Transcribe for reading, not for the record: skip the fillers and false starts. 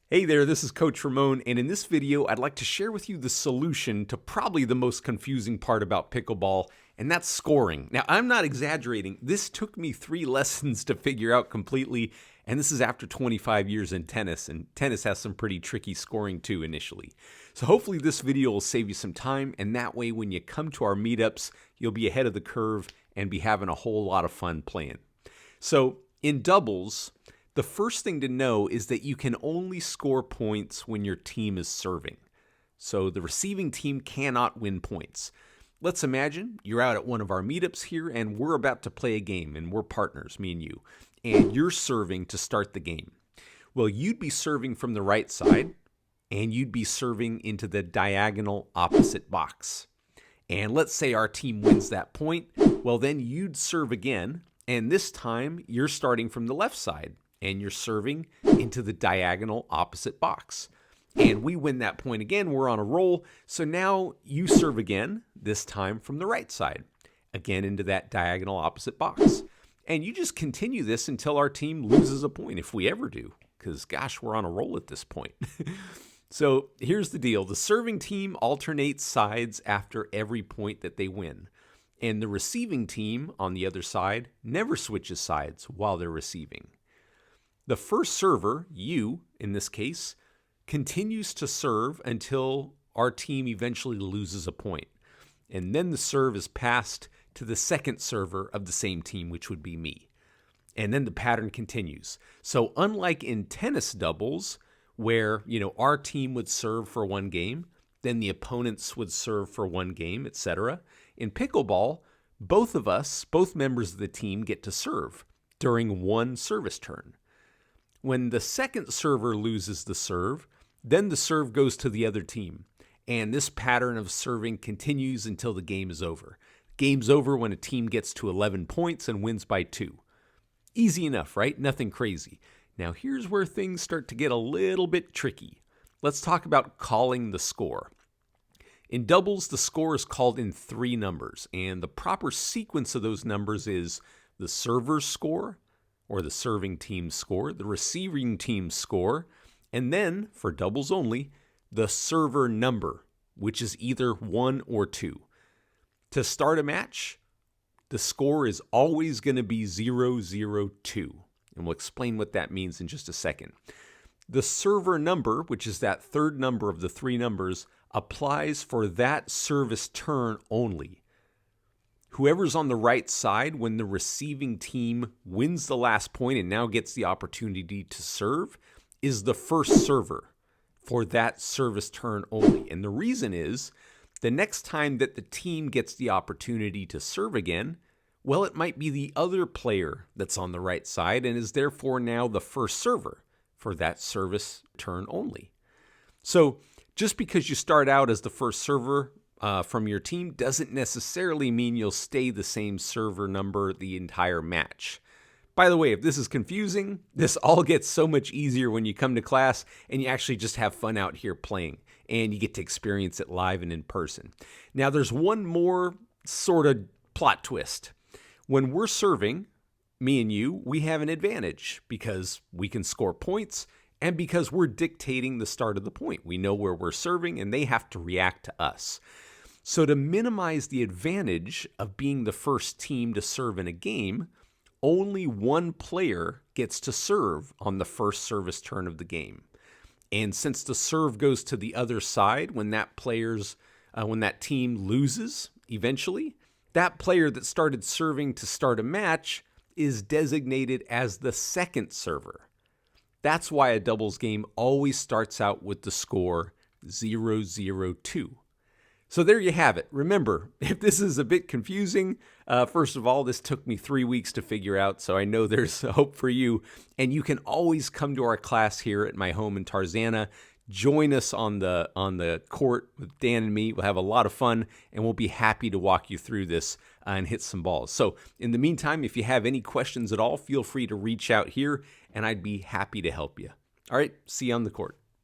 Hey there, this is Coach Ramon, and in this video, I'd like to share with you the solution to probably the most confusing part about pickleball, and that's scoring. Now, I'm not exaggerating. This took me 3 lessons to figure out completely, and this is after 25 years in tennis, and tennis has some pretty tricky scoring too initially. So hopefully this video will save you some time, and that way when you come to our meetups, you'll be ahead of the curve and be having a whole lot of fun playing. So in doubles, the first thing to know is that you can only score points when your team is serving. So the receiving team cannot win points. Let's imagine you're out at one of our meetups here and we're about to play a game and we're partners, me and you, and you're serving to start the game. Well, you'd be serving from the right side and you'd be serving into the diagonal opposite box. And let's say our team wins that point. Well, then you'd serve again, and this time you're starting from the left side and you're serving into the diagonal opposite box. And we win that point again, we're on a roll. So now you serve again, this time from the right side, again into that diagonal opposite box. And you just continue this until our team loses a point, if we ever do, because gosh, we're on a roll at this point. So here's the deal. The serving team alternates sides after every point that they win. And the receiving team on the other side never switches sides while they're receiving. The first server, you in this case, continues to serve until our team eventually loses a point. And then the serve is passed to the second server of the same team, which would be me. And then the pattern continues. So unlike in tennis doubles, where our team would serve for one game, then the opponents would serve for one game, etc. In pickleball, both members of the team get to serve during one service turn. When the second server loses the serve, then the serve goes to the other team. And this pattern of serving continues until the game is over. Game's over when a team gets to 11 points and wins by 2. Easy enough, right? Nothing crazy. Now here's where things start to get a little bit tricky. Let's talk about calling the score. In doubles, the score is called in 3 numbers, and the proper sequence of those numbers is the server's score, or the serving team's score, the receiving team's score, and then, for doubles only, the server number, which is either 1 or 2. To start a match, the score is always going to be 0-0-2, and we'll explain what that means in just a second. The server number, which is that third number of the 3 numbers, applies for that service turn only. Whoever's on the right side when the receiving team wins the last point and now gets the opportunity to serve is the first server for that service turn only. And the reason is the next time that the team gets the opportunity to serve again, well, it might be the other player that's on the right side and is therefore now the first server for that service turn only. So just because you start out as the first server from your team doesn't necessarily mean you'll stay the same server number the entire match. By the way, if this is confusing, this all gets so much easier when you come to class and you actually just have fun out here playing and you get to experience it live and in person. Now there's one more sort of plot twist. When we're serving, me and you, we have an advantage because we can score points and because we're dictating the start of the point. We know where we're serving and they have to react to us. So to minimize the advantage of being the first team to serve in a game, only one player gets to serve on the first service turn of the game. And since the serve goes to the other side when that team loses eventually, that player that started serving to start a match is designated as the second server. That's why a doubles game always starts out with the score 0-0-2. So there you have it. Remember, if this is a bit confusing, first of all, this took me 3 weeks to figure out, so I know there's hope for you. And you can always come to our class here at my home in Tarzana. Join us on the court with Dan and me. We'll have a lot of fun, and we'll be happy to walk you through this and hit some balls. So in the meantime, if you have any questions at all, feel free to reach out here, and I'd be happy to help you. All right, see you on the court.